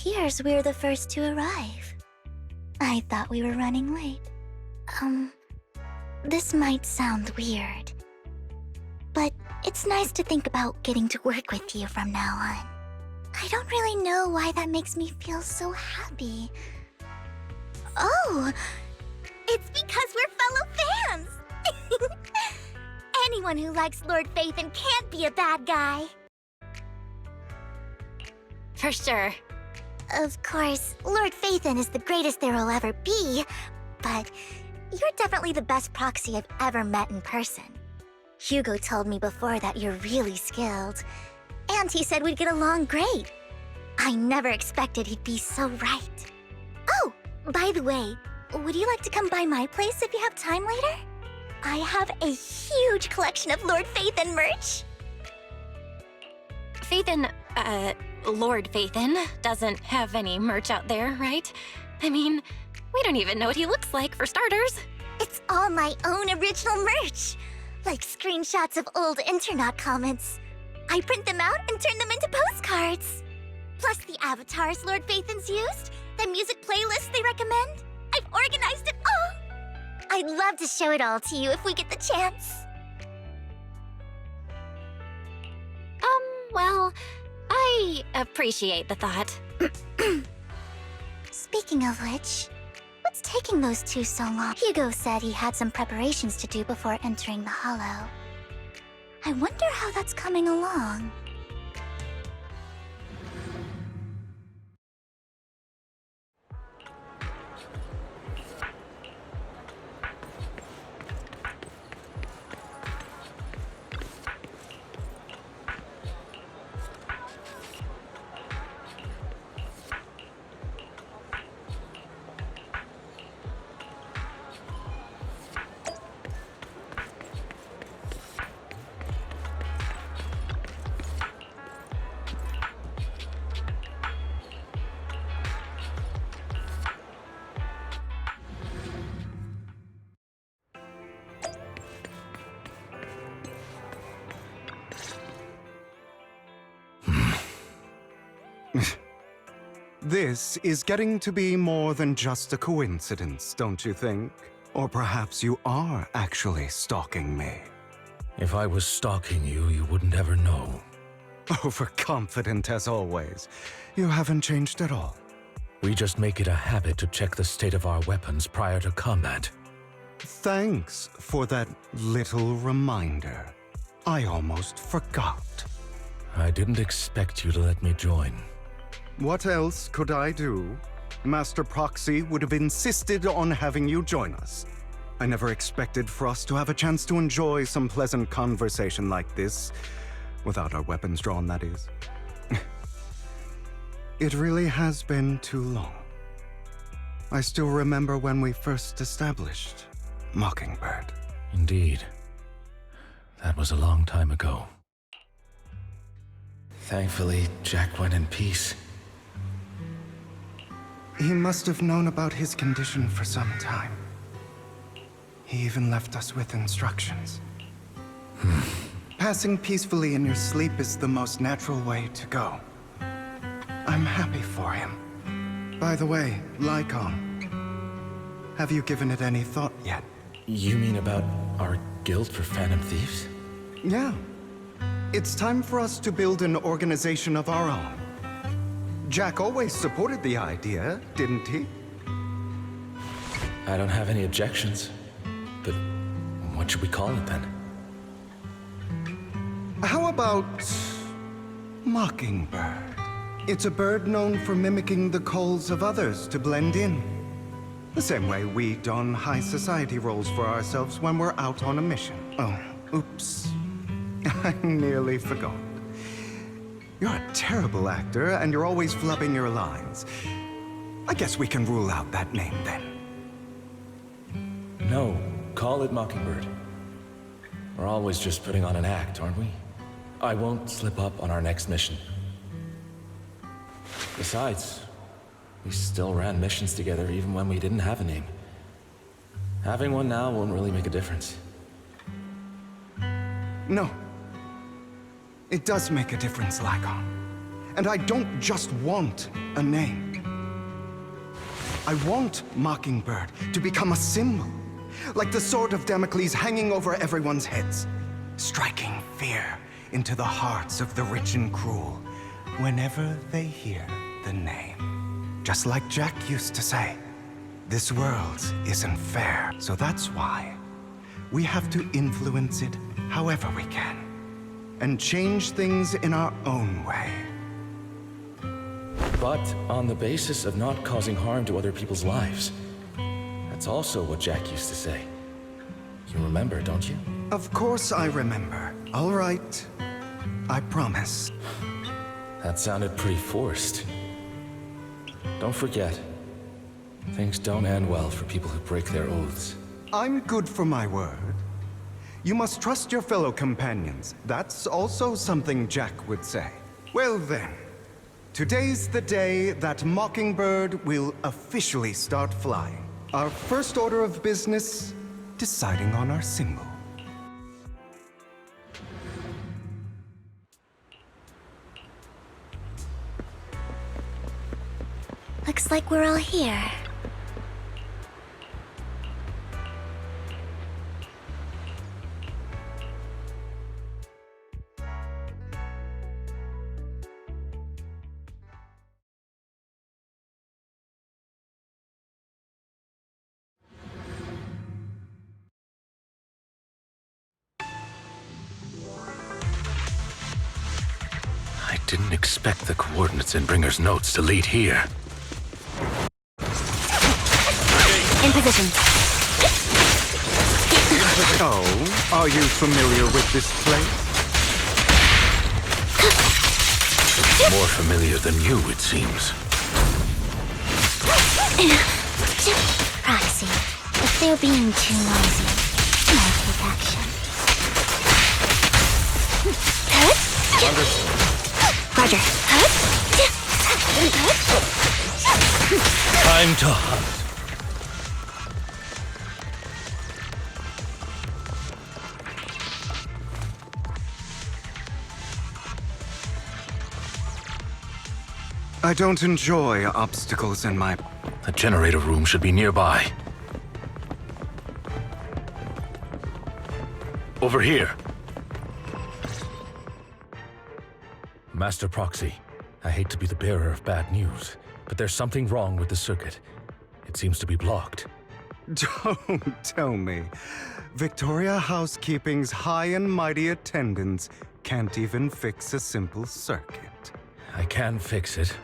appears we're the first to arrive. I thought we were running late. This might sound weird, but it's nice to think about getting to work with you from now on. I don't really know why that makes me feel so happy. Oh, it's because we're fellow fans! Anyone who likes Lord Phaethon can't be a bad guy. For sure. Of course, Lord Phaethon is the greatest there will ever be, but you're definitely the best proxy I've ever met in person. Hugo told me before that you're really skilled, and he said we'd get along great. I never expected he'd be so right. Oh, by the way, would you like to come by my place if you have time later? I have a huge collection of Lord Phaethon merch. Lord Phaethon doesn't have any merch out there, right? I mean, we don't even know what he looks like, for starters. It's all my own original merch, like screenshots of old Internet comments. I print them out and turn them into postcards. Plus the avatars Lord Phaethon's used, the music playlists they recommend. I've organized it all. I'd love to show it all to you if we get the chance. Well, I appreciate the thought. Speaking of which, what's taking those two so long? Hugo said he had some preparations to do before entering the Hollow. I wonder how that's coming along. This is getting to be more than just a coincidence, don't you think? Or perhaps you are actually stalking me. If I was stalking you, you wouldn't ever know. Overconfident as always. You haven't changed at all. We just make it a habit to check the state of our weapons prior to combat. Thanks for that little reminder. I almost forgot. I didn't expect you to let me join. What else could I do? Master Proxy would have insisted on having you join us. I never expected for us to have a chance to enjoy some pleasant conversation like this, without our weapons drawn, that is. It really has been too long. I still remember when we first established Mockingbird. Indeed. That was a long time ago. Thankfully, Jack went in peace. He must have known about his condition for some time. He even left us with instructions. Passing peacefully in your sleep is the most natural way to go. I'm happy for him. By the way, Lycon, have you given it any thought yet? You mean about our guild for Phantom Thieves? Yeah. It's time for us to build an organization of our own. Jack always supported the idea, didn't he? I don't have any objections. But what should we call it then? How about Mockingbird? It's a bird known for mimicking the calls of others to blend in. The same way we don high society roles for ourselves when we're out on a mission. Oh, oops. I nearly forgot. You're a terrible actor, and you're always flubbing your lines. I guess we can rule out that name, then. No, call it Mockingbird. We're always just putting on an act, aren't we? I won't slip up on our next mission. Besides, we still ran missions together even when we didn't have a name. Having one now won't really make a difference. No. It does make a difference, Lycon. And I don't just want a name. I want Mockingbird to become a symbol, like the sword of Damocles hanging over everyone's heads, striking fear into the hearts of the rich and cruel whenever they hear the name. Just like Jack used to say, this world isn't fair, so that's why we have to influence it however we can, and change things in our own way. But on the basis of not causing harm to other people's lives. That's also what Jack used to say. You remember, don't you? Of course I remember. All right. I promise. That sounded pretty forced. Don't forget, things don't end well for people who break their oaths. I'm good for my word. You must trust your fellow companions. That's also something Jack would say. Well then, today's the day that Mockingbird will officially start flying. Our first order of business, deciding on our symbol. Looks like we're all here. I didn't expect the coordinates in Bringer's notes to lead here. In position. Oh, are you familiar with this place? More familiar than you, it seems. Proxy, if they're being too noisy, I'll take action. Roger. Time to hunt. I don't enjoy obstacles in my... The generator room should be nearby. Over here. Master Proxy, I hate to be the bearer of bad news, but there's something wrong with the circuit. It seems to be blocked. Don't tell me. Victoria Housekeeping's high and mighty attendants can't even fix a simple circuit. I can fix it,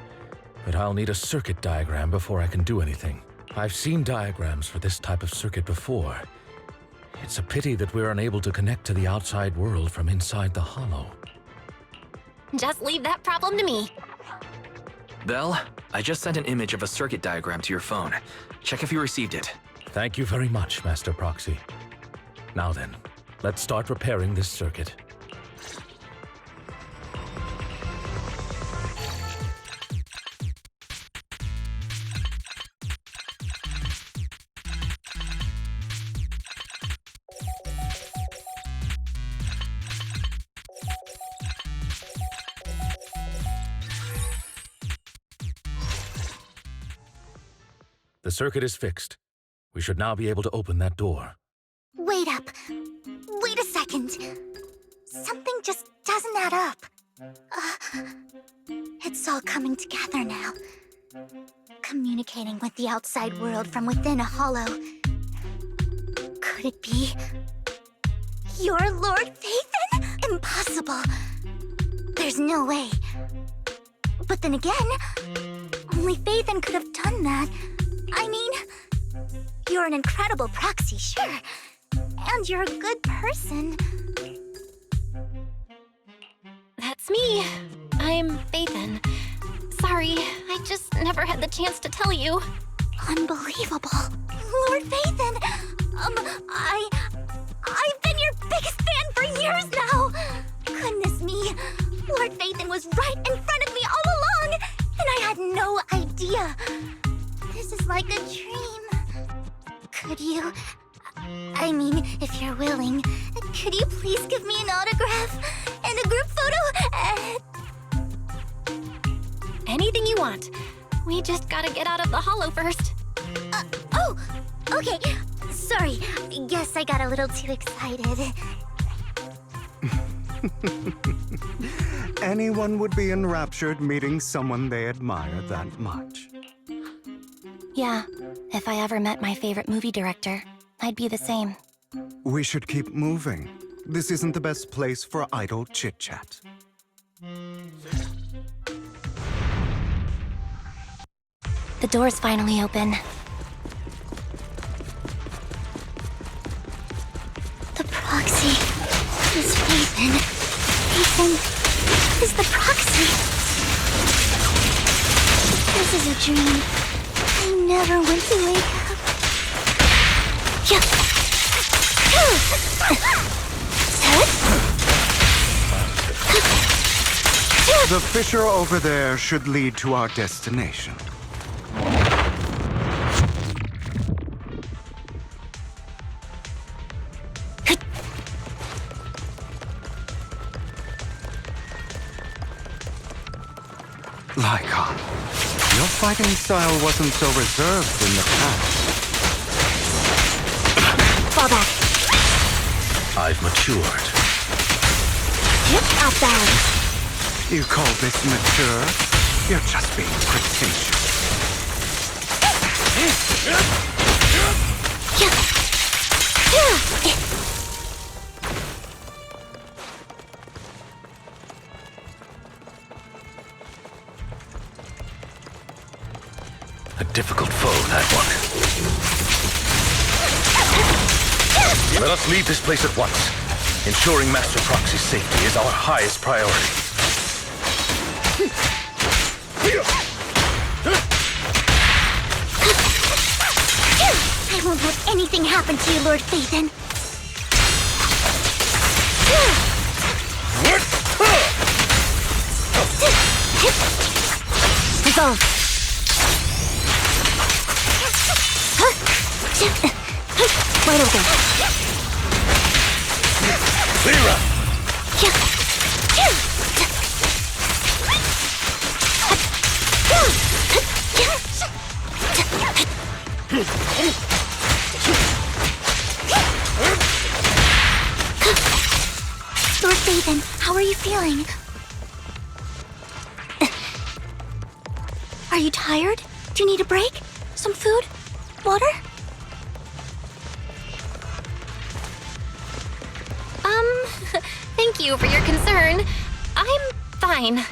but I'll need a circuit diagram before I can do anything. I've seen diagrams for this type of circuit before. It's a pity that we're unable to connect to the outside world from inside the hollow. Just leave that problem to me. Belle, I just sent an image of a circuit diagram to your phone. Check if you received it. Thank you very much, Master Proxy. Now then, let's start repairing this circuit. The circuit is fixed. We should now be able to open that door. Wait up. Wait a second. Something just doesn't add up. It's all coming together now. Communicating with the outside world from within a hollow. Could it be... your Lord Phaethon? Impossible. There's no way. But then again, only Phaethon could have done that. I mean, you're an incredible proxy, sure. And you're a good person. That's me. I'm Phaethon. Sorry, I just never had the chance to tell you. Unbelievable. Lord Phaethon! I've been your biggest fan for years now! Goodness me, Lord Phaethon was right in front of me all along, and I had no idea. This is like a dream. Could you... I mean, if you're willing, could you please give me an autograph and a group photo? anything you want. We just gotta get out of the hollow first. Oh, okay. Sorry. Guess I got a little too excited. Anyone would be enraptured meeting someone they admire that much. Yeah, if I ever met my favorite movie director, I'd be the same. We should keep moving. This isn't the best place for idle chit-chat. The door's finally open. The proxy is Phaethon. Phaethon is the proxy. This is a dream. I never want to wake up. The fissure over there should lead to our destination. Lycon, your fighting style wasn't so reserved in the past. Fall back. I've matured. Out bad. You call this mature? You're just being pretentious. A difficult foe, that one. Let us leave this place at once. Ensuring Master Proxy's safety is our highest priority. I won't let anything happen to you, Lord Phaethon. Resolve. Wide open. Lyra! Lord Phaethon, how are you feeling? Are you tired? Do you need a break? Some food? Water? Thank you for your concern. I'm fine.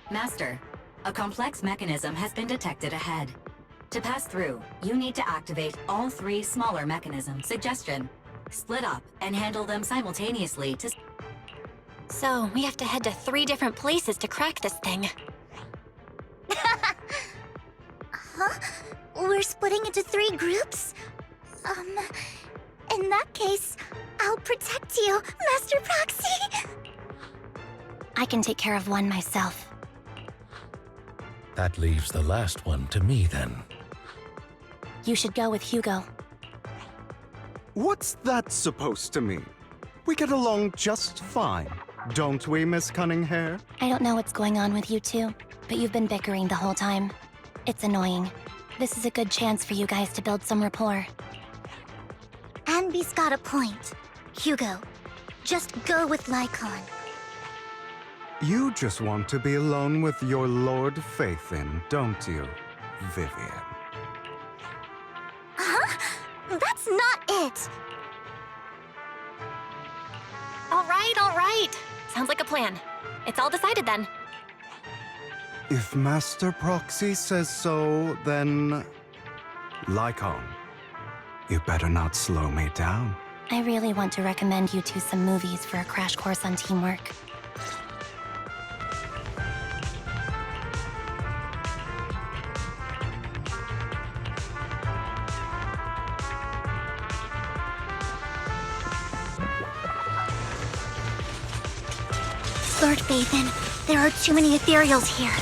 Master, a complex mechanism has been detected ahead. To pass through, you need to activate all 3 smaller mechanisms. Suggestion: split up and handle them simultaneously to... So, we have to head to 3 different places to crack this thing. Huh? We're splitting into 3 groups? In that case, I'll protect you, Master Proxy! I can take care of one myself. That leaves the last one to me, then. You should go with Hugo. What's that supposed to mean? We get along just fine, don't we, Miss Cunninghair? I don't know what's going on with you two, but you've been bickering the whole time. It's annoying. This is a good chance for you guys to build some rapport. Anby's got a point. Hugo, just go with Lycon. You just want to be alone with your Lord Phaethon, don't you, Vivian? Huh? That's not it! All right. Sounds like a plan. It's all decided then. If Master Proxy says so, then... Lycon, you better not slow me down. I really want to recommend you two some movies for a crash course on teamwork. Lord Phaethon, there are too many ethereals here.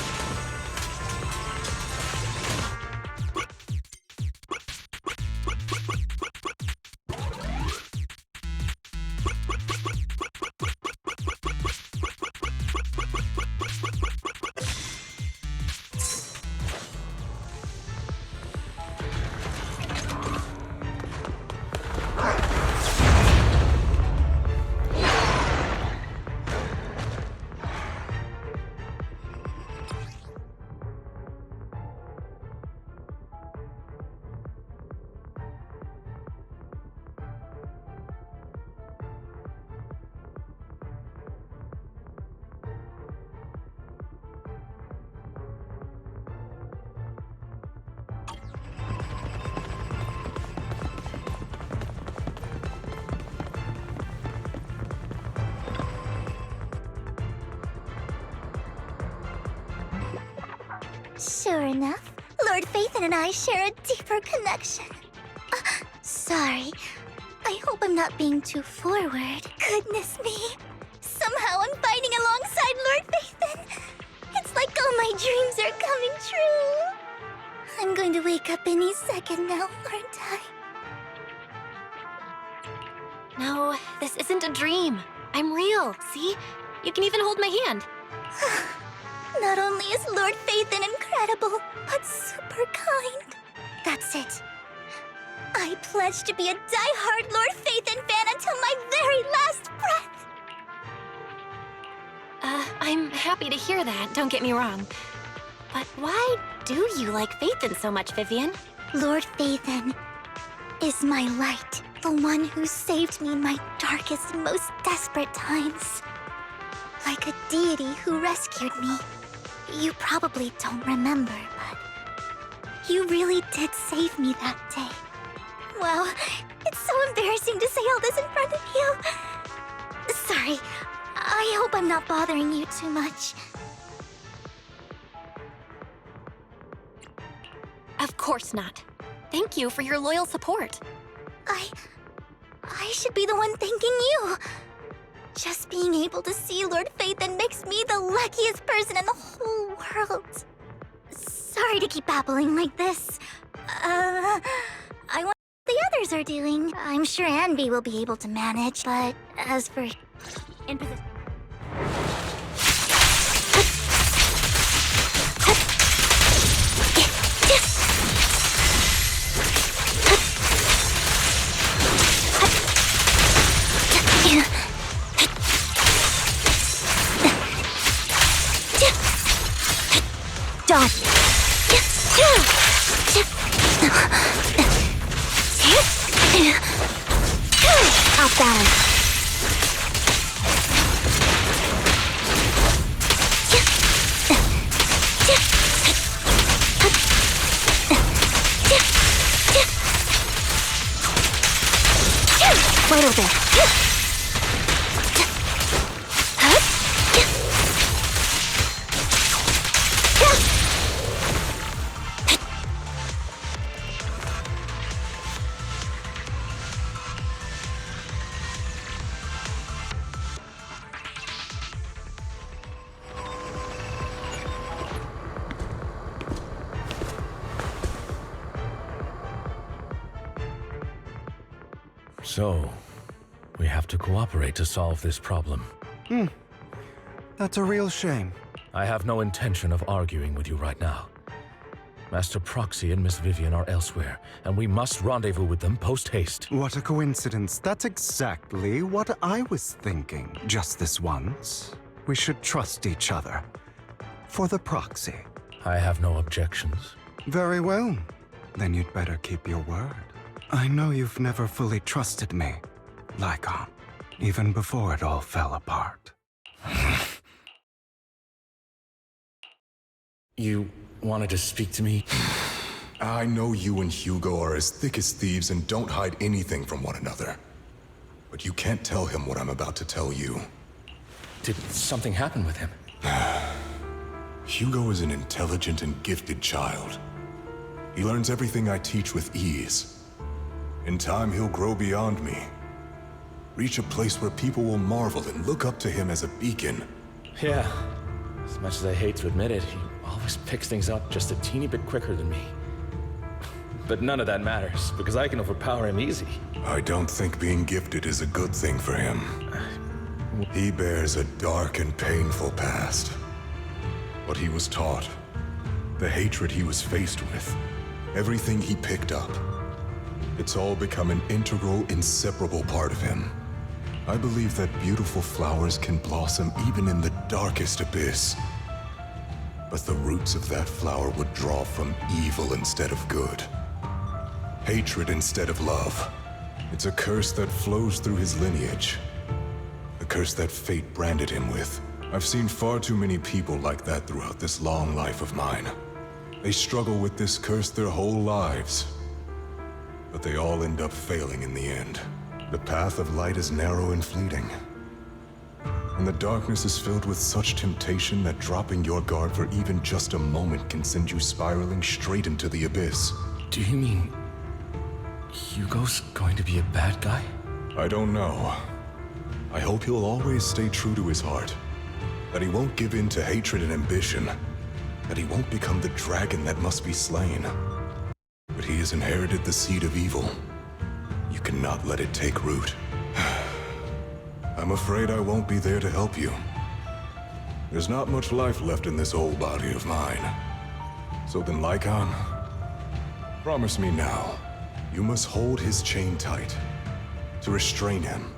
Sure enough, Lord Phaethon and I share a deeper connection. Sorry. I hope I'm not being too forward. Goodness me. Somehow I'm fighting alongside Lord Phaethon. It's like all my dreams are coming true. I'm going to wake up any second now, aren't I? No, this isn't a dream. I'm real, see? You can even hold my hand. Not only is Lord Phaethon incredible, but super kind. That's it. I pledge to be a die-hard Lord Phaethon fan until my very last breath. I'm happy to hear that, don't get me wrong. But why do you like Phaethon so much, Vivian? Lord Phaethon is my light, the one who saved me in my darkest, most desperate times. Like a deity who rescued me. You probably don't remember, but you really did save me that day. Wow, it's so embarrassing to say all this in front of you. Sorry, I hope I'm not bothering you too much. Of course not. Thank you for your loyal support. I should be the one thanking you. Just being able to see Lord Phaethon makes me the luckiest person in the whole world. Sorry to keep babbling like this. I wonder what the others are doing. I'm sure Anby will be able to manage, but as for... in position... Dodge. Off balance. Wide open. So, we have to cooperate to solve this problem. That's a real shame. I have no intention of arguing with you right now. Master Proxy and Miss Vivian are elsewhere, and we must rendezvous with them post-haste. What a coincidence. That's exactly what I was thinking. Just this once, we should trust each other. For the proxy. I have no objections. Very well. Then you'd better keep your word. I know you've never fully trusted me, Lycon, even before it all fell apart. You wanted to speak to me? I know you and Hugo are as thick as thieves and don't hide anything from one another. But you can't tell him what I'm about to tell you. Did something happen with him? Hugo is an intelligent and gifted child. He learns everything I teach with ease. In time, he'll grow beyond me. Reach a place where people will marvel and look up to him as a beacon. Yeah. As much as I hate to admit it, he always picks things up just a teeny bit quicker than me. But none of that matters, because I can overpower him easy. I don't think being gifted is a good thing for him. He bears a dark and painful past. What he was taught, the hatred he was faced with, everything he picked up. It's all become an integral, inseparable part of him. I believe that beautiful flowers can blossom even in the darkest abyss. But the roots of that flower would draw from evil instead of good. Hatred instead of love. It's a curse that flows through his lineage. A curse that fate branded him with. I've seen far too many people like that throughout this long life of mine. They struggle with this curse their whole lives. But they all end up failing in the end. The path of light is narrow and fleeting. And the darkness is filled with such temptation that dropping your guard for even just a moment can send you spiraling straight into the abyss. Do you mean Hugo's going to be a bad guy? I don't know. I hope he'll always stay true to his heart. That he won't give in to hatred and ambition. That he won't become the dragon that must be slain. But he has inherited the seed of evil. You cannot let it take root. I'm afraid I won't be there to help you. There's not much life left in this old body of mine. So then, Lycon, promise me now, you must hold his chain tight. To restrain him.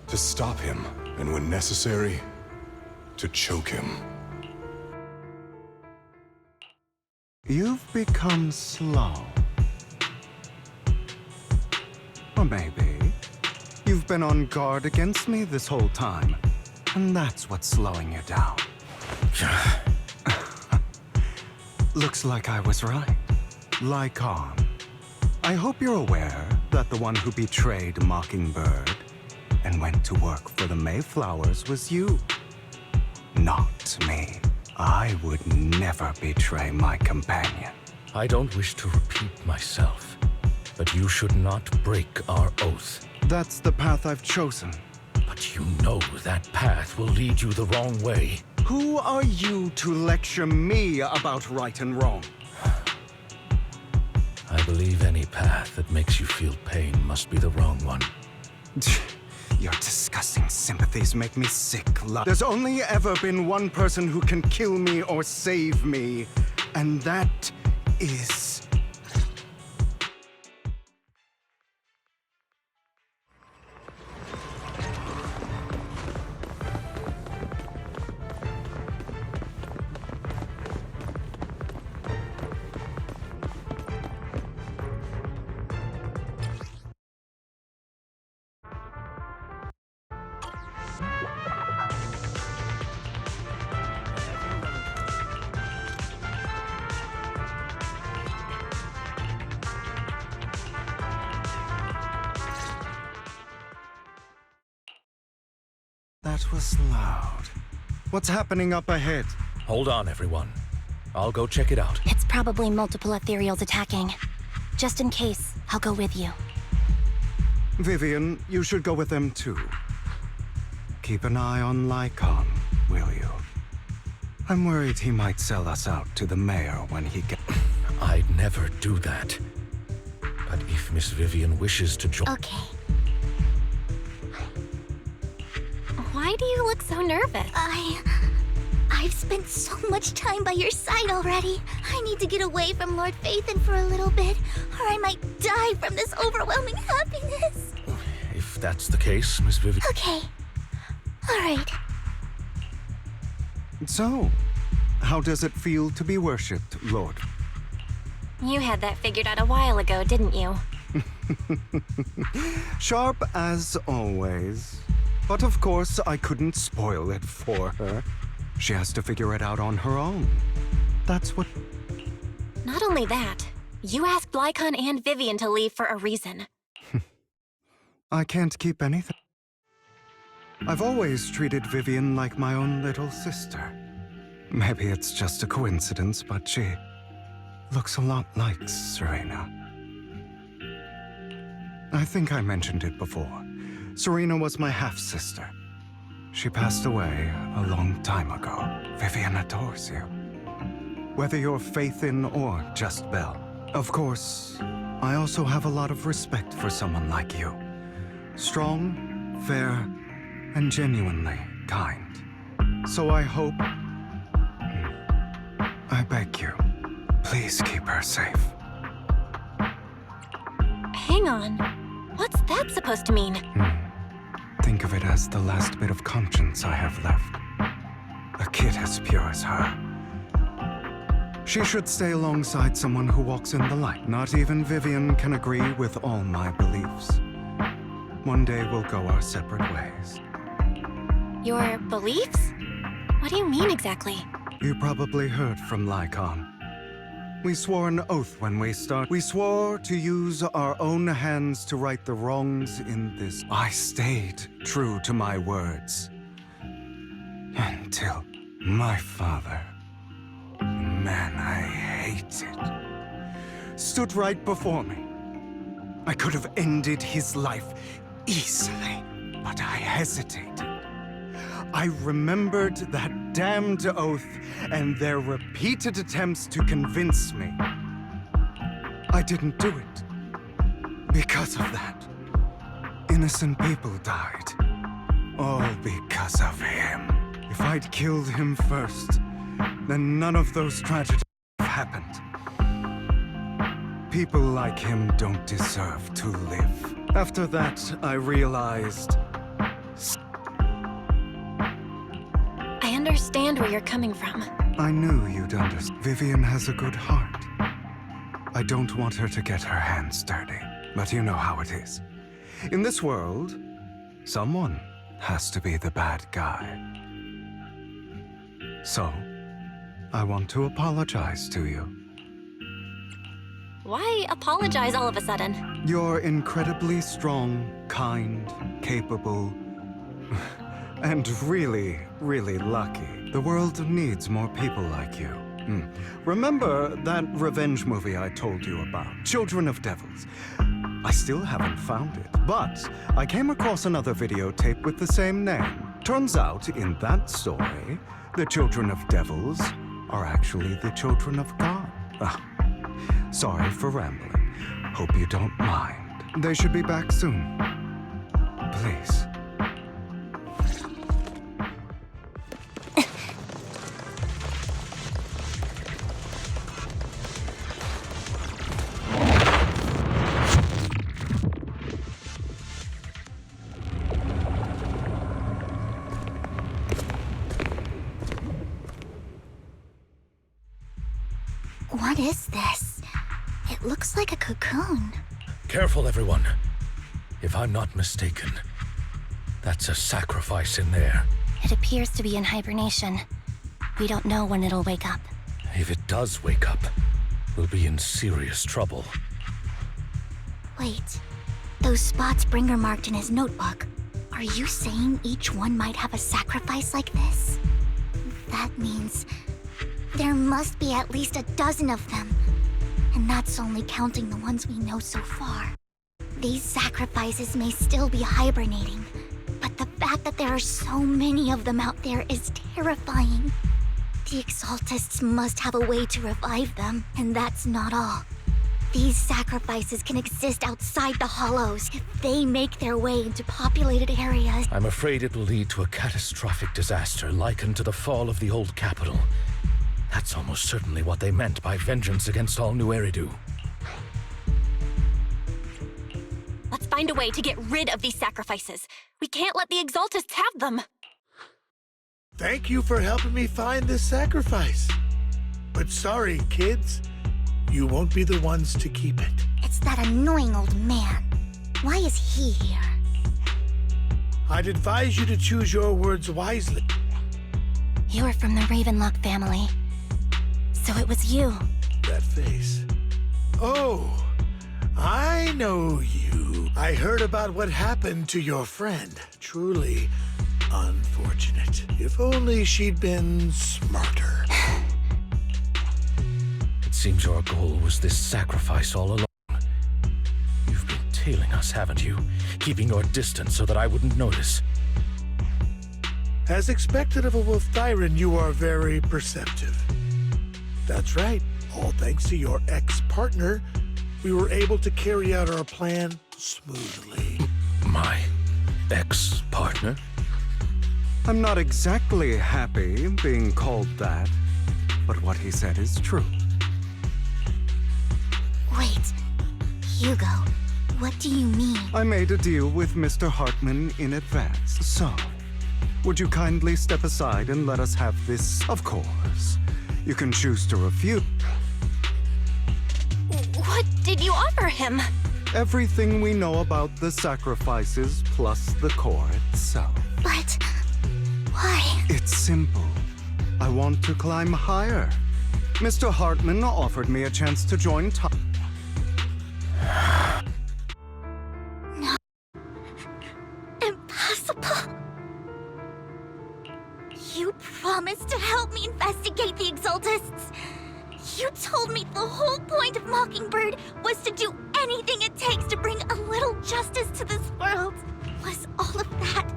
To stop him, and when necessary, to choke him. You've become slow. Or maybe you've been on guard against me this whole time, and that's what's slowing you down. Looks like I was right. Lycon, I hope you're aware that the one who betrayed Mockingbird and went to work for the Mayflowers was you. Not me. I would never betray my companion. I don't wish to repeat myself, but you should not break our oath. That's the path I've chosen. But you know that path will lead you the wrong way. Who are you to lecture me about right and wrong? I believe any path that makes you feel pain must be the wrong one. Your disgusting sympathies make me sick. There's only ever been one person who can kill me or save me, and that is... That was loud. What's happening up ahead? Hold on, everyone. I'll go check it out. It's probably multiple ethereals attacking. Just in case, I'll go with you. Vivian, you should go with them too. Keep an eye on Lycon, will you? I'm worried he might sell us out to the mayor when he gets... I'd never do that. But if Miss Vivian wishes to join... Okay. Why do you look so nervous? I've spent so much time by your side already. I need to get away from Lord Phaethon for a little bit, or I might die from this overwhelming happiness. If that's the case, Miss Vivian... Okay. All right. So, how does it feel to be worshipped, Lord? You had that figured out a while ago, didn't you? Sharp as always. But of course, I couldn't spoil it for her. She has to figure it out on her own. That's what... Not only that, you asked Lycon and Vivian to leave for a reason. I can't keep anything. I've always treated Vivian like my own little sister. Maybe it's just a coincidence, but she looks a lot like Serena. I think I mentioned it before. Serena was my half-sister. She passed away a long time ago. Vivian adores you. Whether you're Phaethon or just Belle. Of course, I also have a lot of respect for someone like you. Strong, fair, and genuinely kind. So I hope... I beg you, please keep her safe. Hang on. What's that supposed to mean? Think of it as the last bit of conscience I have left. A kid as pure as her. She should stay alongside someone who walks in the light. Not even Vivian can agree with all my beliefs. One day we'll go our separate ways. Your beliefs? What do you mean exactly? You probably heard from Lycon. We swore an oath when we started. We swore to use our own hands to right the wrongs in this. I stayed true to my words. Until my father, the man I hated, stood right before me. I could have ended his life easily, but I hesitated. I remembered that damned oath and their repeated attempts to convince me. I didn't do it. Because of that, innocent people died. All because of him. If I'd killed him first, then none of those tragedies would have happened. People like him don't deserve to live. After that, I realized... I understand where you're coming from. I knew you'd understand. Vivian has a good heart. I don't want her to get her hands dirty, but you know how it is. In this world, someone has to be the bad guy. So, I want to apologize to you. Why apologize all of a sudden? You're incredibly strong, kind, capable, and really, really lucky. The world needs more people like you. Remember that revenge movie I told you about? Children of Devils. I still haven't found it, but I came across another videotape with the same name. Turns out, in that story, the Children of Devils are actually the children of God. Sorry for rambling. Hope you don't mind. They should be back soon. Please. What is this? It looks like a cocoon. Careful, everyone. If I'm not mistaken, that's a sacrifice in there. It appears to be in hibernation. We don't know when it'll wake up. If it does wake up, we'll be in serious trouble. Wait, those spots Bringer marked in his notebook. Are you saying each one might have a sacrifice like this? That means there must be at least a dozen of them. And that's only counting the ones we know so far. These sacrifices may still be hibernating, but the fact that there are so many of them out there is terrifying. The Exaltists must have a way to revive them, and that's not all. These sacrifices can exist outside the Hollows if they make their way into populated areas. I'm afraid it will lead to a catastrophic disaster likened to the fall of the old capital. That's almost certainly what they meant by vengeance against all New Eridu. Let's find a way to get rid of these sacrifices. We can't let the Exaltists have them. Thank you for helping me find this sacrifice. But sorry, kids. You won't be the ones to keep it. It's that annoying old man. Why is he here? I'd advise you to choose your words wisely. You're from the Ravenlock family. So it was you. That face. Oh, I know you. I heard about what happened to your friend. Truly unfortunate. If only she'd been smarter. It seems your goal was this sacrifice all along. You've been tailing us, haven't you? Keeping your distance so that I wouldn't notice. As expected of a Wolf Thyran, you are very perceptive. That's right. All thanks to your ex-partner, we were able to carry out our plan smoothly. My ex-partner? I'm not exactly happy being called that, but what he said is true. Wait, Hugo, what do you mean? I made a deal with Mr. Hartman in advance, so would you kindly step aside and let us have this? Of course. You can choose to refuse. What did you offer him? Everything we know about the sacrifices plus the core itself. But why? It's simple. I want to climb higher. Mr. Hartman offered me a chance to join No. Impossible. You You told me the whole point of Mockingbird was to do anything it takes to bring a little justice to this world. Was all of that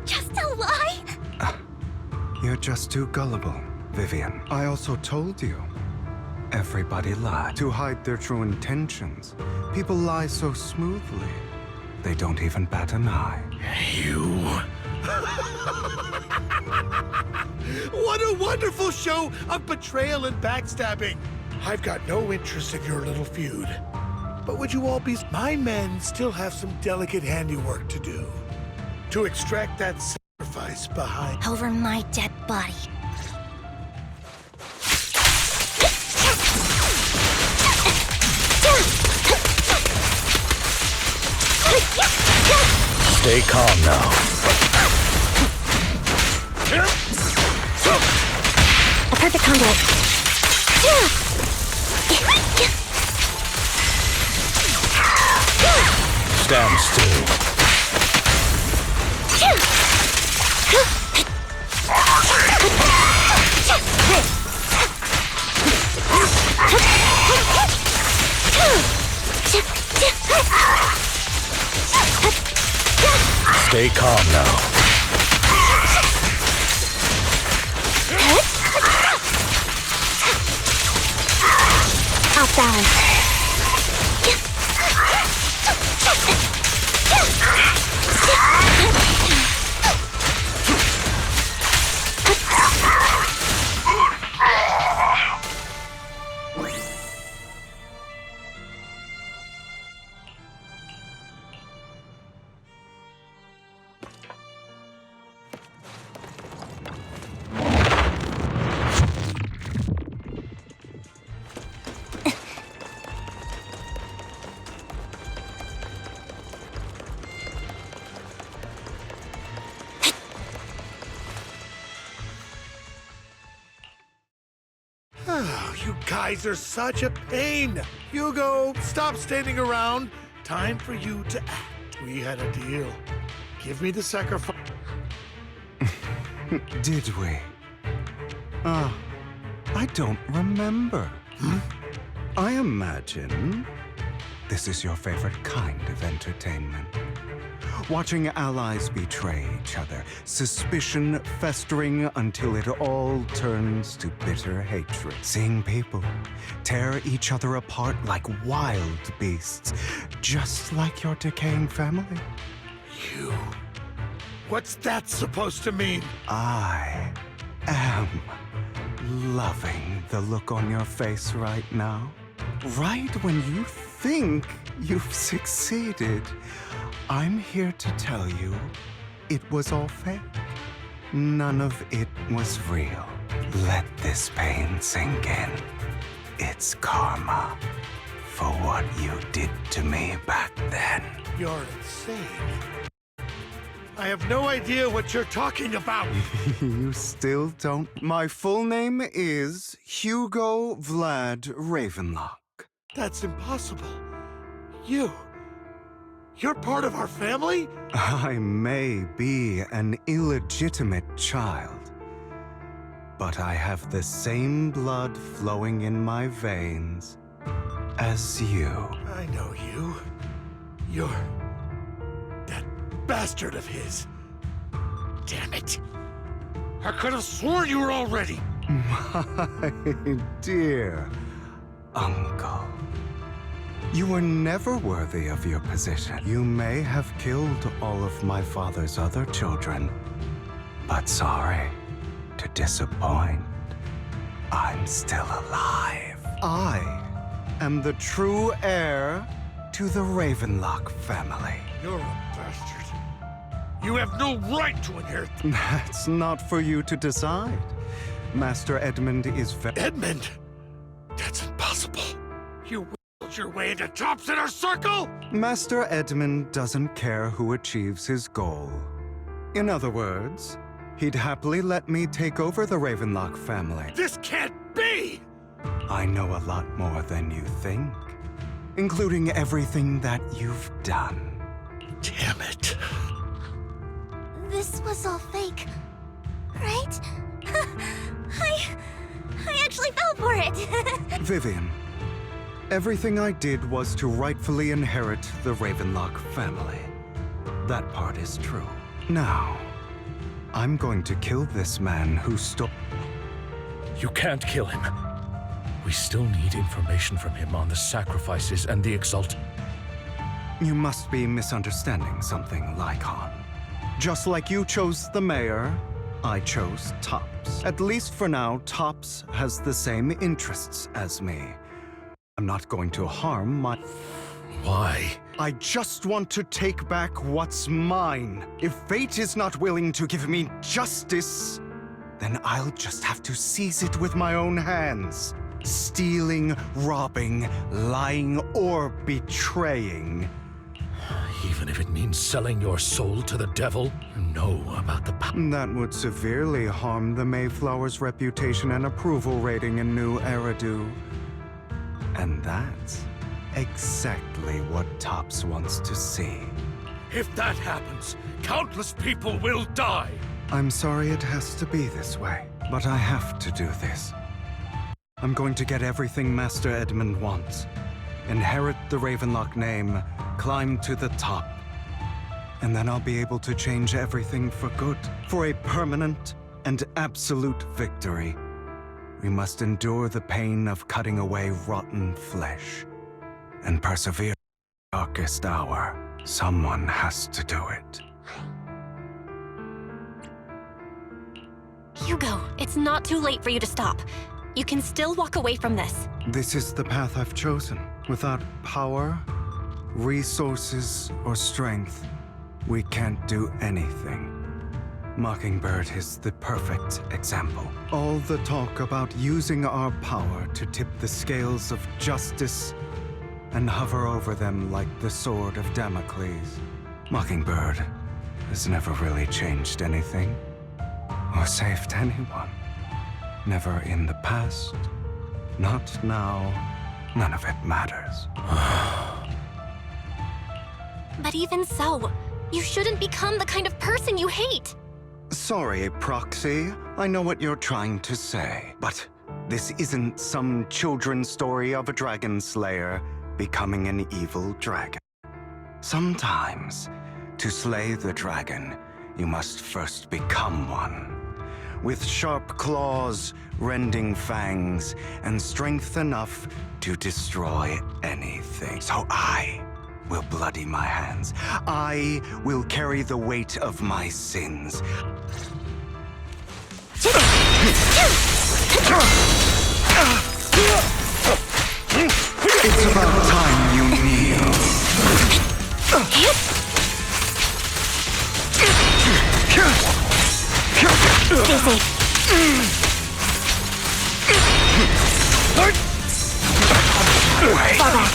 just a lie? You're just too gullible, Vivian. I also told you. Everybody lies to hide their true intentions. People lie so smoothly, they don't even bat an eye. You. What a wonderful show of betrayal and backstabbing. I've got no interest in your little feud. But would you all be... My men still have some delicate handiwork to do. To extract that sacrifice behind... Over my dead body. Stay calm now. A perfect conduit. Stand still. Stay calm now. Off balance. Oh, you guys are such a pain. Hugo, stop standing around. Time for you to act. We had a deal. Give me the sacrifice. Did we? I don't remember. I imagine this is your favorite kind of entertainment. Watching allies betray each other, suspicion festering until it all turns to bitter hatred. Seeing people tear each other apart like wild beasts, just like your decaying family. You. What's that supposed to mean? I am loving the look on your face right now. Right when you think you've succeeded, I'm here to tell you it was all fake. None of it was real. Let this pain sink in. It's karma for what you did to me back then. You're insane. I have no idea what you're talking about. You still don't? My full name is Hugo Vlad Ravenlock. That's impossible. You're part of our family? I may be an illegitimate child, but I have the same blood flowing in my veins as you. I know you. You're that bastard of his. Damn it. I could have sworn you were already. My dear uncle. You were never worthy of your position. You may have killed all of my father's other children, but sorry to disappoint. I'm still alive. I am the true heir to the Ravenlock family. You're a bastard. You have no right to inherit. That's not for you to decide. Master Edmund is Edmund? That's impossible. You your way into Top's inner circle? Master Edmund doesn't care who achieves his goal. In other words, he'd happily let me take over the Ravenlock family. This can't be! I know a lot more than you think, including everything that you've done. Damn it. This was all fake, right? I actually fell for it! Vivian, everything I did was to rightfully inherit the Ravenlock family. That part is true. Now, I'm going to kill this man who stole... You can't kill him. We still need information from him on the sacrifices and the Exalt. You must be misunderstanding something, Lycon. Just like you chose the mayor, I chose Tops. At least for now, Tops has the same interests as me. I'm not going to harm my... Why? I just want to take back what's mine. If fate is not willing to give me justice, then I'll just have to seize it with my own hands. Stealing, robbing, lying, or betraying. Even if it means selling your soul to the devil, you know about the That would severely harm the Mayflower's reputation and approval rating in New Eridu. And that's exactly what Tops wants to see. If that happens, countless people will die. I'm sorry it has to be this way, but I have to do this. I'm going to get everything Master Edmund wants. Inherit the Ravenlock name, climb to the top. And then I'll be able to change everything for good. For a permanent and absolute victory, we must endure the pain of cutting away rotten flesh. And persevere in the darkest hour. Someone has to do it. Hugo, it's not too late for you to stop. You can still walk away from this. This is the path I've chosen. Without power, resources, or strength, we can't do anything. Mockingbird is the perfect example. All the talk about using our power to tip the scales of justice and hover over them like the sword of Damocles. Mockingbird has never really changed anything or saved anyone. Never in the past, not now, none of it matters. But even so, you shouldn't become the kind of person you hate. Sorry, Proxy. I know what you're trying to say, but this isn't some children's story of a dragon slayer becoming an evil dragon. Sometimes, to slay the dragon, you must first become one. With sharp claws, rending fangs, and strength enough to destroy anything. So I will bloody my hands. I will carry the weight of my sins. It's about time you kneel. Stay safe. Fall back.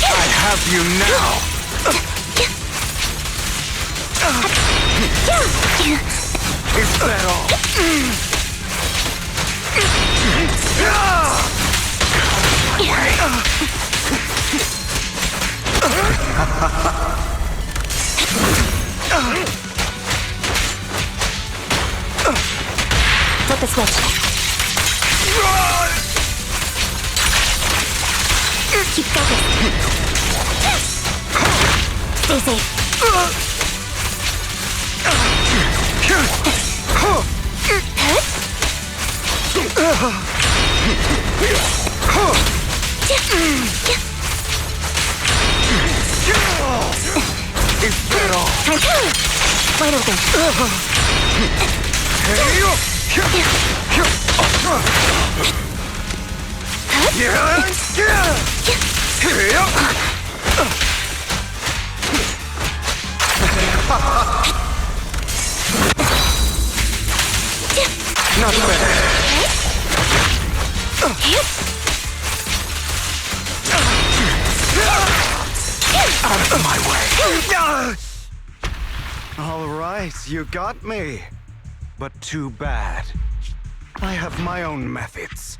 I have you now. Is that all? Flip the switch. Keep focused. Stay safe. Is that all? Wide open. Not bad. Out of my way. All right, you got me. But too bad. I have my own methods.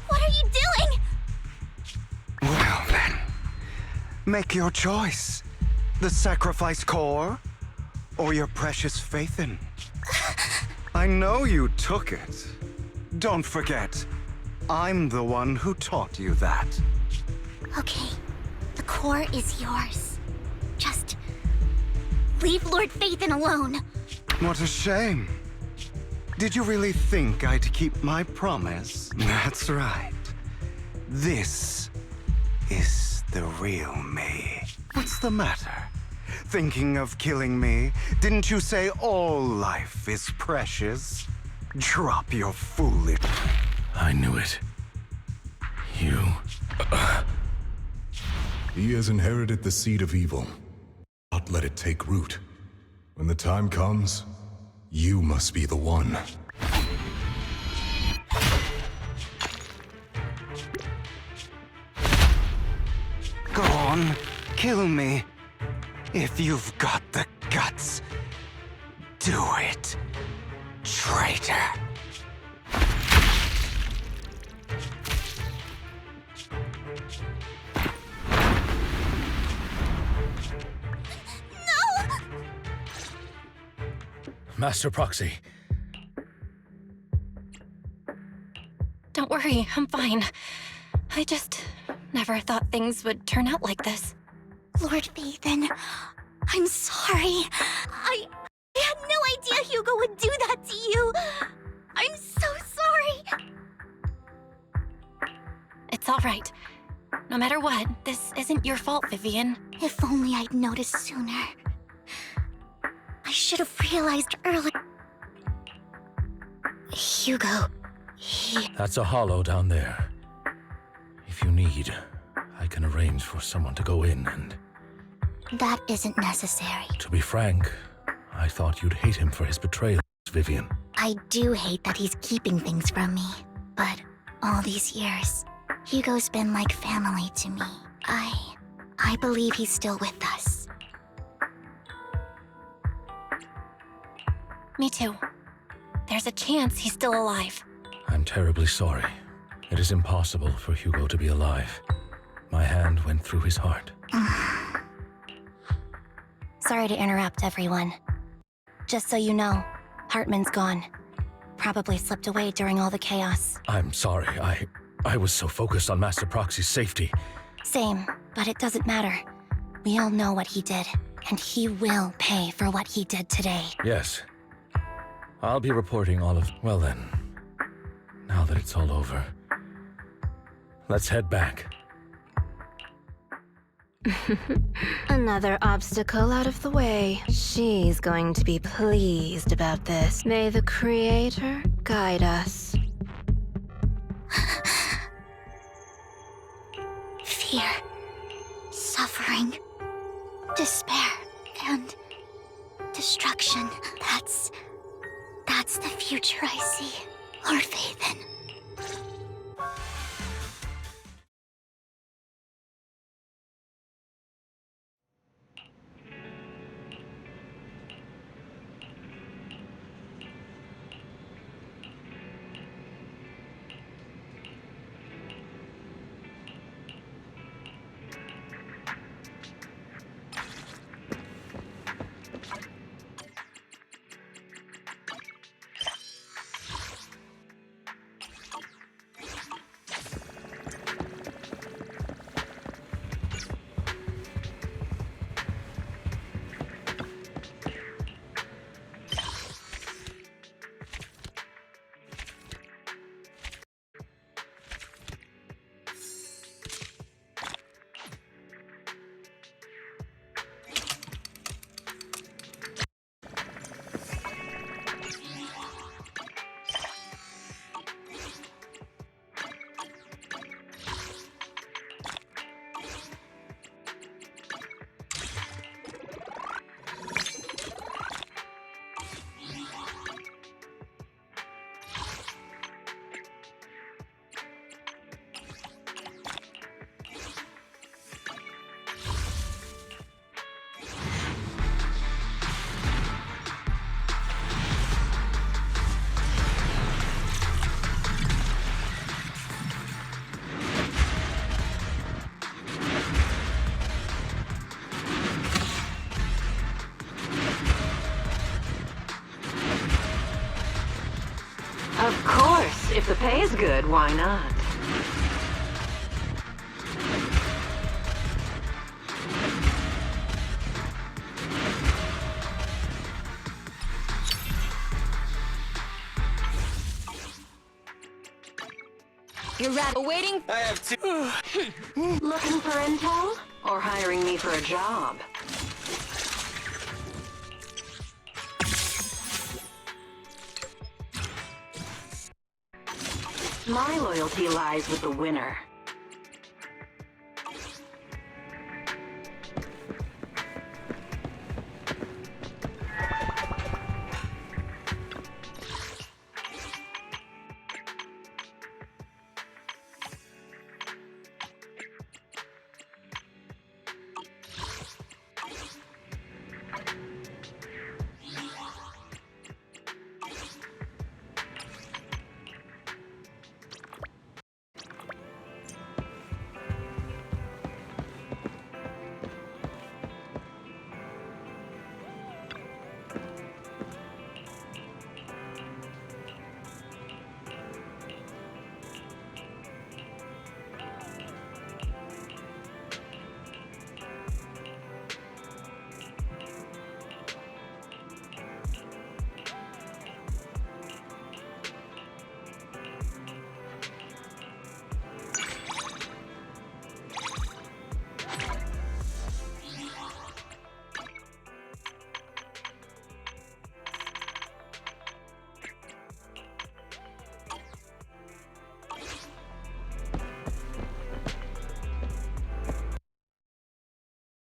What are you doing? Well then, make your choice. The sacrifice core? Or your precious Phaethon? I know you took it. Don't forget, I'm the one who taught you that. Okay, the core is yours. Just leave Lord Phaethon alone. What a shame. Did you really think I'd keep my promise? That's right. This is the real me. What's the matter? Thinking of killing me? Didn't you say all life is precious? Drop your foolish... I knew it. You... He has inherited the seed of evil. Not let it take root. When the time comes, you must be the one. Go on, kill me. If you've got the guts, do it, traitor. Master Proxy. Don't worry, I'm fine. I just never thought things would turn out like this. Lord Phaethon, I'm sorry. I had no idea Hugo would do that to you. I'm so sorry. It's all right. No matter what, this isn't your fault, Vivian. If only I'd noticed sooner. I should have realized earlier. Hugo, That's a hollow down there. If you need, I can arrange for someone to go in and... That isn't necessary. To be frank, I thought you'd hate him for his betrayal, Vivian. I do hate that he's keeping things from me. But all these years, Hugo's been like family to me. I believe he's still with us. Me too. There's a chance he's still alive. I'm terribly sorry. It is impossible for Hugo to be alive. My hand went through his heart. Sorry to interrupt, everyone. Just so you know, Hartman's gone. Probably slipped away during all the chaos. I'm sorry, I was so focused on Master Proxy's safety. Same, but it doesn't matter. We all know what he did, and he will pay for what he did today. Yes. I'll be reporting all of... Well then, now that it's all over, let's head back. Another obstacle out of the way. She's going to be pleased about this. May the Creator guide us. Fear, suffering, despair, and destruction. That's the future I see, Lord Phaethon. Of course, if the pay's good, why not? You're waiting. I have two. Looking for intel? Or hiring me for a job? My loyalty lies with the winner.